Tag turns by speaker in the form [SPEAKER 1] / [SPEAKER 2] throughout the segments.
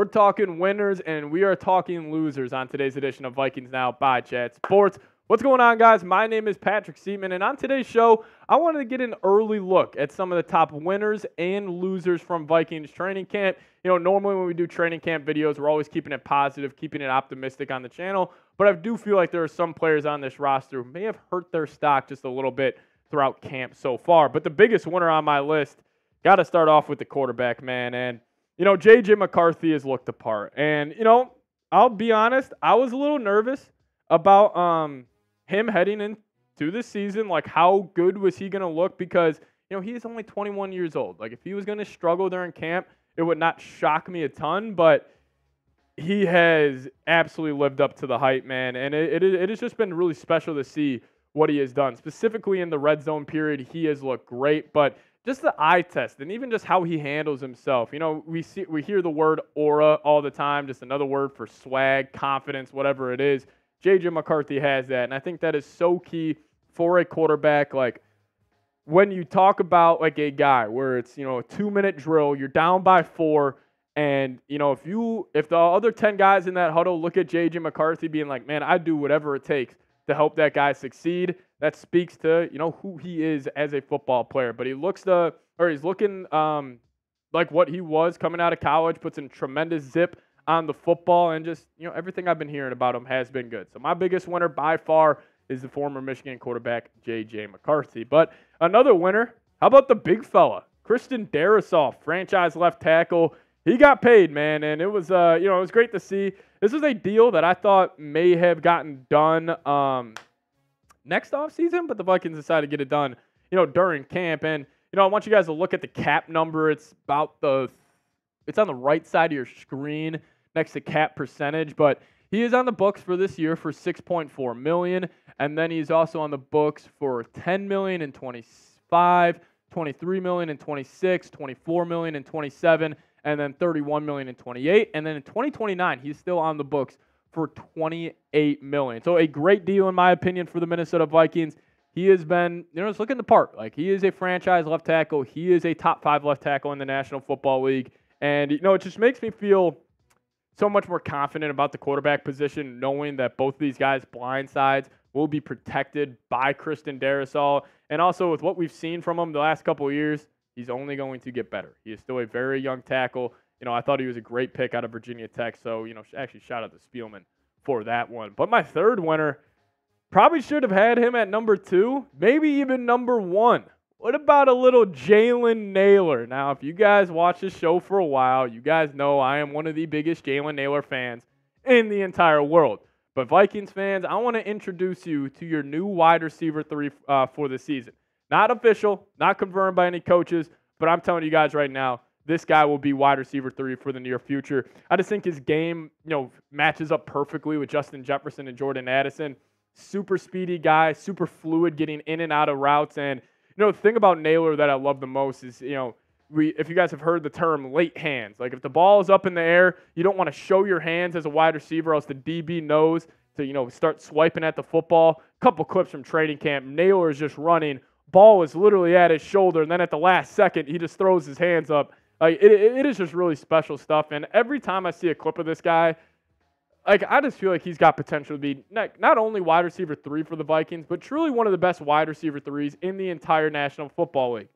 [SPEAKER 1] talking winners and we are talking losers on today's edition of Vikings Now by Chat Sports. What's going on, guys? My name is Patrick Siepman, and on today's show, I wanted to get an early look at some of the top winners and losers from Vikings training camp. You know, normally when we do training camp videos, we're always keeping it positive, keeping it optimistic on the channel, but I do feel like there are some players on this roster who may have hurt their stock just a little bit throughout camp so far. But the biggest winner on my list, got to start off with the quarterback, man. And, you know, J.J. McCarthy has looked the part. And, you know, I'll be honest, I was a little nervous about him heading into this season. Like, how good was he going to look? Because, you know, he's only 21 years old. Like, if he was going to struggle during camp, it would not shock me a ton. But he has absolutely lived up to the hype, man. And it has just been really special to see what he has done. Specifically in the red zone period, he has looked great. But just the eye test and even just how he handles himself. You know, we hear the word aura all the time, just another word for swag, confidence, whatever it is. J.J. McCarthy has that, and I think that is so key for a quarterback. Like, when you talk about, like, a guy where it's, you know, a 2-minute drill, you're down by 4, and, you know, if the other 10 guys in that huddle look at J.J. McCarthy being like, man, I'd do whatever it takes to help that guy succeed, that speaks to, you know, who he is as a football player. But he's looking like what he was coming out of college, puts in tremendous zip on the football, and just, you know, everything I've been hearing about him has been good. So my biggest winner by far is the former Michigan quarterback, J.J. McCarthy. But another winner, how about the big fella, Christian Darrisaw, franchise left tackle. He got paid, man, and it was, you know, it was great to see. This was a deal that I thought may have gotten done next offseason, but the Vikings decided to get it done, you know, during camp. And, you know, I want you guys to look at the cap number. It's on the right side of your screen next to cap percentage, but he is on the books for this year for $6.4 million, and then he's also on the books for $10 million in 25, $23 million in 26, $24 million in 27, and then $31 million in 28, and then in 2029 he's still on the books for $28 million. So a great deal in my opinion for the Minnesota Vikings. He has been, you know, it's looking the part. Like, he is a franchise left tackle. He is a top 5 left tackle in the National Football League. And, you know, it just makes me feel so much more confident about the quarterback position, knowing that both of these guys' blind sides will be protected by Christian Darrisaw. And also with what we've seen from him the last couple of years, he's only going to get better. He is still a very young tackle. You know, I thought he was a great pick out of Virginia Tech. So, you know, actually shout out to Spielman for that one. But my third winner, probably should have had him at number 2, maybe even number 1. What about a little Jalen Nailor? Now, if you guys watch this show for a while, you guys know I am one of the biggest Jalen Nailor fans in the entire world. But Vikings fans, I want to introduce you to your new wide receiver 3 for the season. Not official, not confirmed by any coaches, but I'm telling you guys right now, this guy will be wide receiver 3 for the near future. I just think his game, you know, matches up perfectly with Justin Jefferson and Jordan Addison. Super speedy guy, super fluid, getting in and out of routes. And, you know, the thing about Nailor that I love the most is, you know, if you guys have heard the term late hands, like if the ball is up in the air, you don't want to show your hands as a wide receiver, else the DB knows to, you know, start swiping at the football. Couple clips from training camp. Nailor is just running. Ball is literally at his shoulder, and then at the last second, he just throws his hands up. Like, it is just really special stuff. And every time I see a clip of this guy, like, I just feel like he's got potential to be not only wide receiver 3 for the Vikings, but truly one of the best wide receiver 3s in the entire National Football League.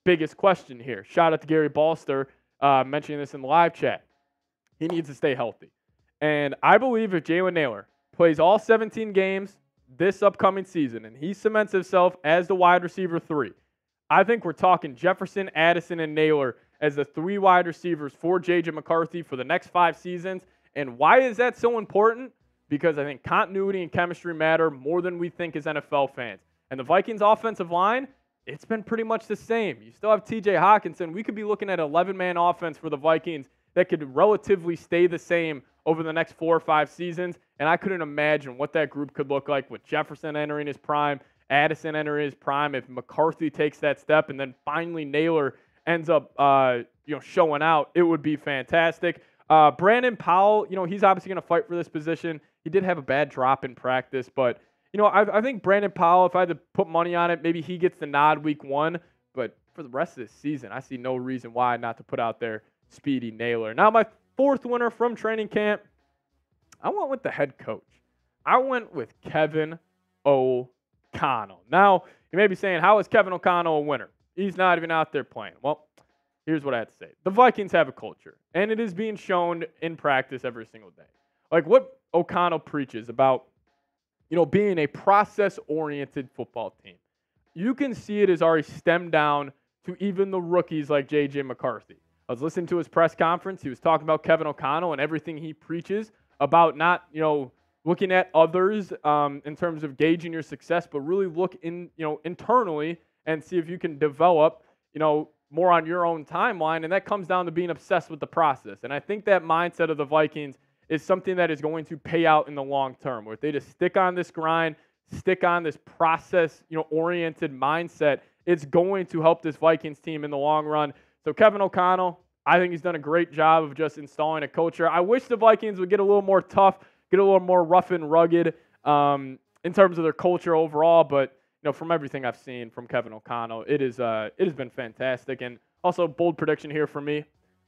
[SPEAKER 1] Biggest question here. Shout out to Gary Balster mentioning this in the live chat. He needs to stay healthy. And I believe if Jalen Nailor plays all 17 games this upcoming season and he cements himself as the wide receiver 3, I think we're talking Jefferson, Addison, and Nailor as the 3 wide receivers for J.J. McCarthy for the next 5 seasons. And why is that so important? Because I think continuity and chemistry matter more than we think as NFL fans. And the Vikings offensive line, it's been pretty much the same. You still have TJ Hawkinson. We could be looking at an 11-man offense for the Vikings that could relatively stay the same over the next 4 or 5 seasons. And I couldn't imagine what that group could look like with Jefferson entering his prime, Addison entering his prime, if McCarthy takes that step, and then finally Nailor ends up showing out. It would be fantastic. Brandon Powell, you know, he's obviously going to fight for this position. He did have a bad drop in practice, but, you know, I think Brandon Powell, if I had to put money on it, maybe he gets the nod week 1. But for the rest of this season, I see no reason why not to put out there Speedy Nailor. Now, my fourth winner from training camp, I went with the head coach. I went with Kevin O'Connell. Now, you may be saying, how is Kevin O'Connell a winner? He's not even out there playing. Well, here's what I have to say. The Vikings have a culture, and it is being shown in practice every single day. Like what O'Connell preaches about, being a process-oriented football team. You can see it has already stemmed down to even the rookies like J.J. McCarthy. I was listening to his press conference. He was talking about Kevin O'Connell and everything he preaches about not, looking at others in terms of gauging your success, but really look internally and see if you can develop, more on your own timeline. And that comes down to being obsessed with the process. And I think that mindset of the Vikings is something that is going to pay out in the long term, where if they just stick on this grind, stick on this process, oriented mindset, it's going to help this Vikings team in the long run. So Kevin O'Connell, I think he's done a great job of just installing a culture. I wish the Vikings would get a little more tough, get a little more rough and rugged in terms of their culture overall. But from everything I've seen from Kevin O'Connell, it has been fantastic. And also, bold prediction here for me,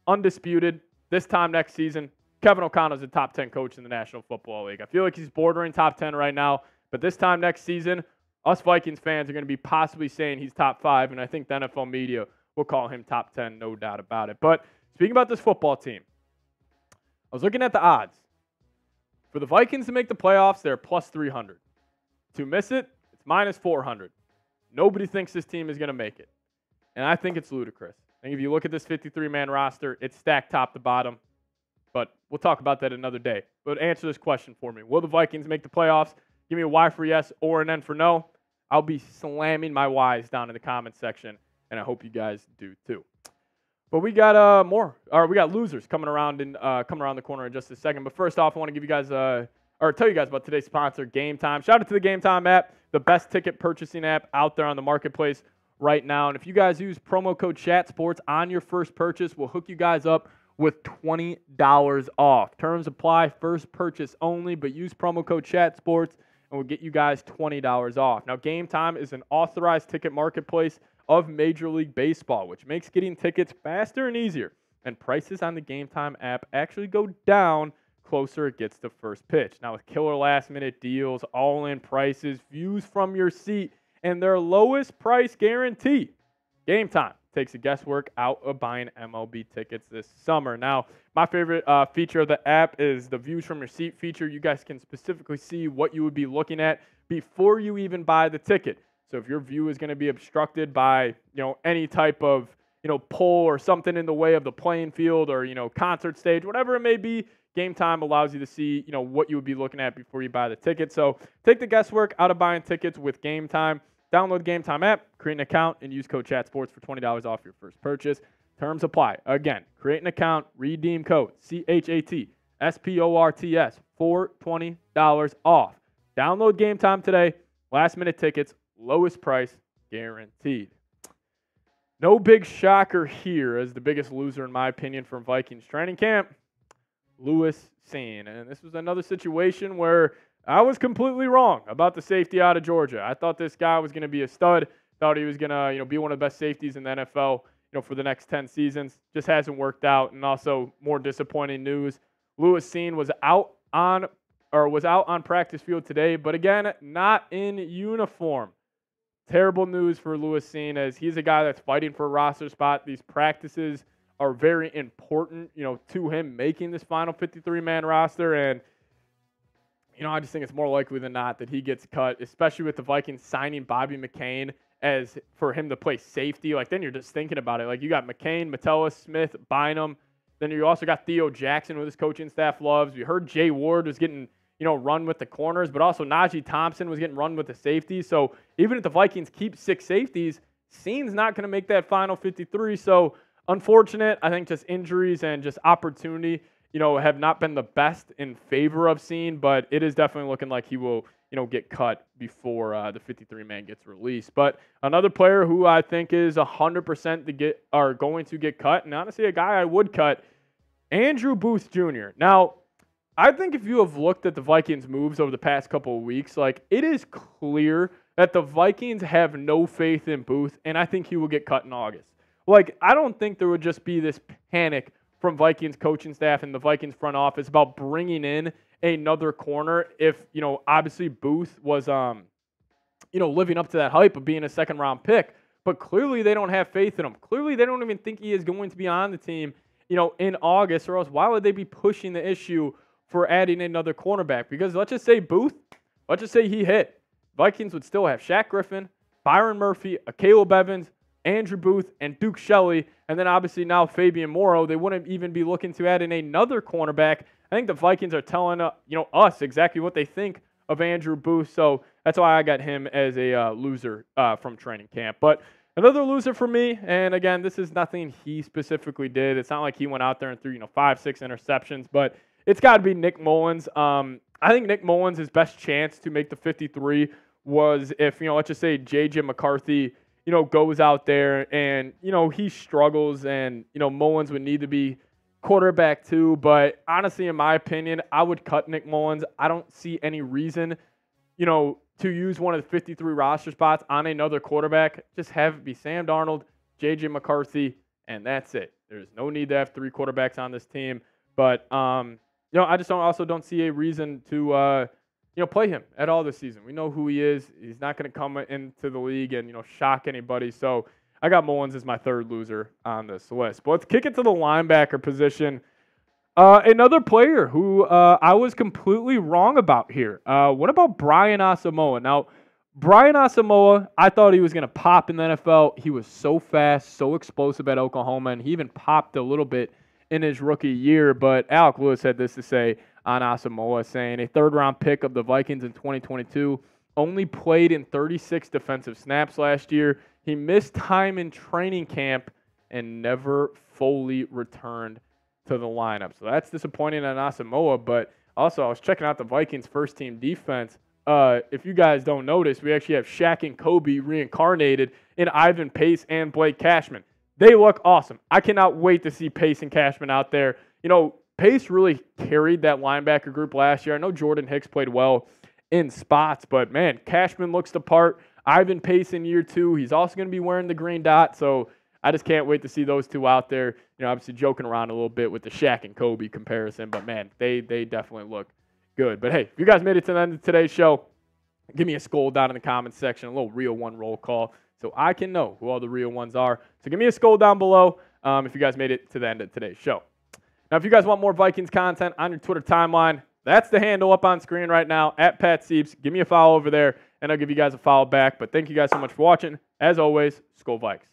[SPEAKER 1] undisputed. This time next season, Kevin O'Connell is a top 10 coach in the National Football League. I feel like he's bordering top 10 right now. But this time next season, us Vikings fans are going to be possibly saying he's top 5, and I think the NFL media will call him top 10, no doubt about it. But speaking about this football team, I was looking at the odds. For the Vikings to make the playoffs, they're plus 300. To miss it, it's minus 400. Nobody thinks this team is going to make it. And I think it's ludicrous. I think if you look at this 53-man roster, it's stacked top to bottom. But we'll talk about that another day. But answer this question for me. Will the Vikings make the playoffs? Give me a Y for yes or an N for no. I'll be slamming my Y's down in the comment section, and I hope you guys do too. But we got we got losers coming around the corner in just a second. But first off, I want to give you guys tell you guys about today's sponsor, Game Time. Shout out to the Game Time app, the best ticket purchasing app out there on the marketplace right now. And if you guys use promo code ChatSports on your first purchase, we'll hook you guys up with $20 off. Terms apply, first purchase only, but use promo code ChatSports and we'll get you guys $20 off. Now, Game Time is an authorized ticket marketplace of Major League Baseball, which makes getting tickets faster and easier. And prices on the Game Time app actually go down closer it gets to first pitch. Now, with killer last-minute deals, all-in prices, views from your seat, and their lowest price guarantee, Game Time takes the guesswork out of buying MLB tickets this summer. Now, my favorite feature of the app is the views from your seat feature. You guys can specifically see what you would be looking at before you even buy the ticket. So if your view is going to be obstructed by, any type of, pole or something in the way of the playing field or, concert stage, whatever it may be, Game Time allows you to see, what you would be looking at before you buy the ticket. So take the guesswork out of buying tickets with Game Time. Download the Game Time app, create an account, and use code ChatSports for $20 off your first purchase. Terms apply. Again, create an account, redeem code CHATSPORTS for $20 off. Download Game Time today. Last-minute tickets, lowest price guaranteed. No big shocker here as the biggest loser, in my opinion, from Vikings training camp, Lewis Cine. And this was another situation where I was completely wrong about the safety out of Georgia. I thought this guy was going to be a stud. Thought he was going to, be one of the best safeties in the NFL, for the next 10 seasons. Just hasn't worked out. And also, more disappointing news, Lewis Cine was out on practice field today, but again, not in uniform. Terrible news for Lewis Cine, as he's a guy that's fighting for a roster spot. These practices are very important, to him making this final 53-man roster. And I just think it's more likely than not that he gets cut, especially with the Vikings signing Bobby McCain as for him to play safety. Like, then you're just thinking about it. Like, you got McCain, Metellus, Smith, Bynum. Then you also got Theo Jackson, who his coaching staff loves. We heard Jay Ward was getting, run with the corners, but also Najee Thompson was getting run with the safeties. So even if the Vikings keep 6 safeties, Cine's not going to make that final 53. So unfortunate. I think just injuries and just opportunity, have not been the best in favor of Cine, but it is definitely looking like he will, get cut before the 53-man gets released. But another player who I think is 100% going to get cut, and honestly a guy I would cut, Andrew Booth Jr. Now, I think if you have looked at the Vikings' moves over the past couple of weeks, it is clear that the Vikings have no faith in Booth, and I think he will get cut in August. I don't think there would just be this panic from Vikings coaching staff and the Vikings front office about bringing in another corner if, obviously Booth was, living up to that hype of being a second-round pick. But clearly they don't have faith in him. Clearly they don't even think he is going to be on the team, in August, or else why would they be pushing the issue for adding another cornerback? Because let's just say he hit. Vikings would still have Shaq Griffin, Byron Murphy, Caleb Evans, Andrew Booth, and Duke Shelley, and then obviously now Fabian Morrow. They wouldn't even be looking to add in another cornerback. I think the Vikings are telling us exactly what they think of Andrew Booth, so that's why I got him as a loser from training camp. But another loser for me, and again, this is nothing he specifically did. It's not like he went out there and threw 5-6 interceptions, but it's got to be Nick Mullins. I think Nick Mullins' his best chance to make the 53 was if, let's just say J.J. McCarthy, goes out there and, he struggles and, Mullins would need to be quarterback too. But honestly, in my opinion, I would cut Nick Mullins. I don't see any reason, to use one of the 53 roster spots on another quarterback. Just have it be Sam Darnold, J.J. McCarthy, and that's it. There's no need to have 3 quarterbacks on this team. But, I just don't see a reason to, play him at all this season. We know who he is. He's not going to come into the league and, shock anybody. So I got Mullins as my third loser on this list. But let's kick it to the linebacker position. Another player who I was completely wrong about here. What about Brian Asamoah? Now, Brian Asamoah, I thought he was going to pop in the NFL. He was so fast, so explosive at Oklahoma, and he even popped a little bit in his rookie year. But Alec Lewis had this to say on Asamoah, saying a third-round pick of the Vikings in 2022, only played in 36 defensive snaps last year. He missed time in training camp and never fully returned to the lineup. So that's disappointing on Asamoah. But also, I was checking out the Vikings first-team defense. If you guys don't notice, we actually have Shaq and Kobe reincarnated in Ivan Pace and Blake Cashman. They look awesome. I cannot wait to see Pace and Cashman out there. Pace really carried that linebacker group last year. I know Jordan Hicks played well in spots, but, man, Cashman looks the part. Ivan Pace in year 2. He's also going to be wearing the green dot, so I just can't wait to see those two out there. Obviously joking around a little bit with the Shaq and Kobe comparison, but, man, they definitely look good. But, hey, if you guys made it to the end of today's show, give me a SKOL down in the comments section, a little real one roll call, so I can know who all the real ones are. So give me a SKOL down below if you guys made it to the end of today's show. Now, if you guys want more Vikings content on your Twitter timeline, that's the handle up on screen right now, @PatSieps. Give me a follow over there, and I'll give you guys a follow back. But thank you guys so much for watching. As always, SKOL Vikes.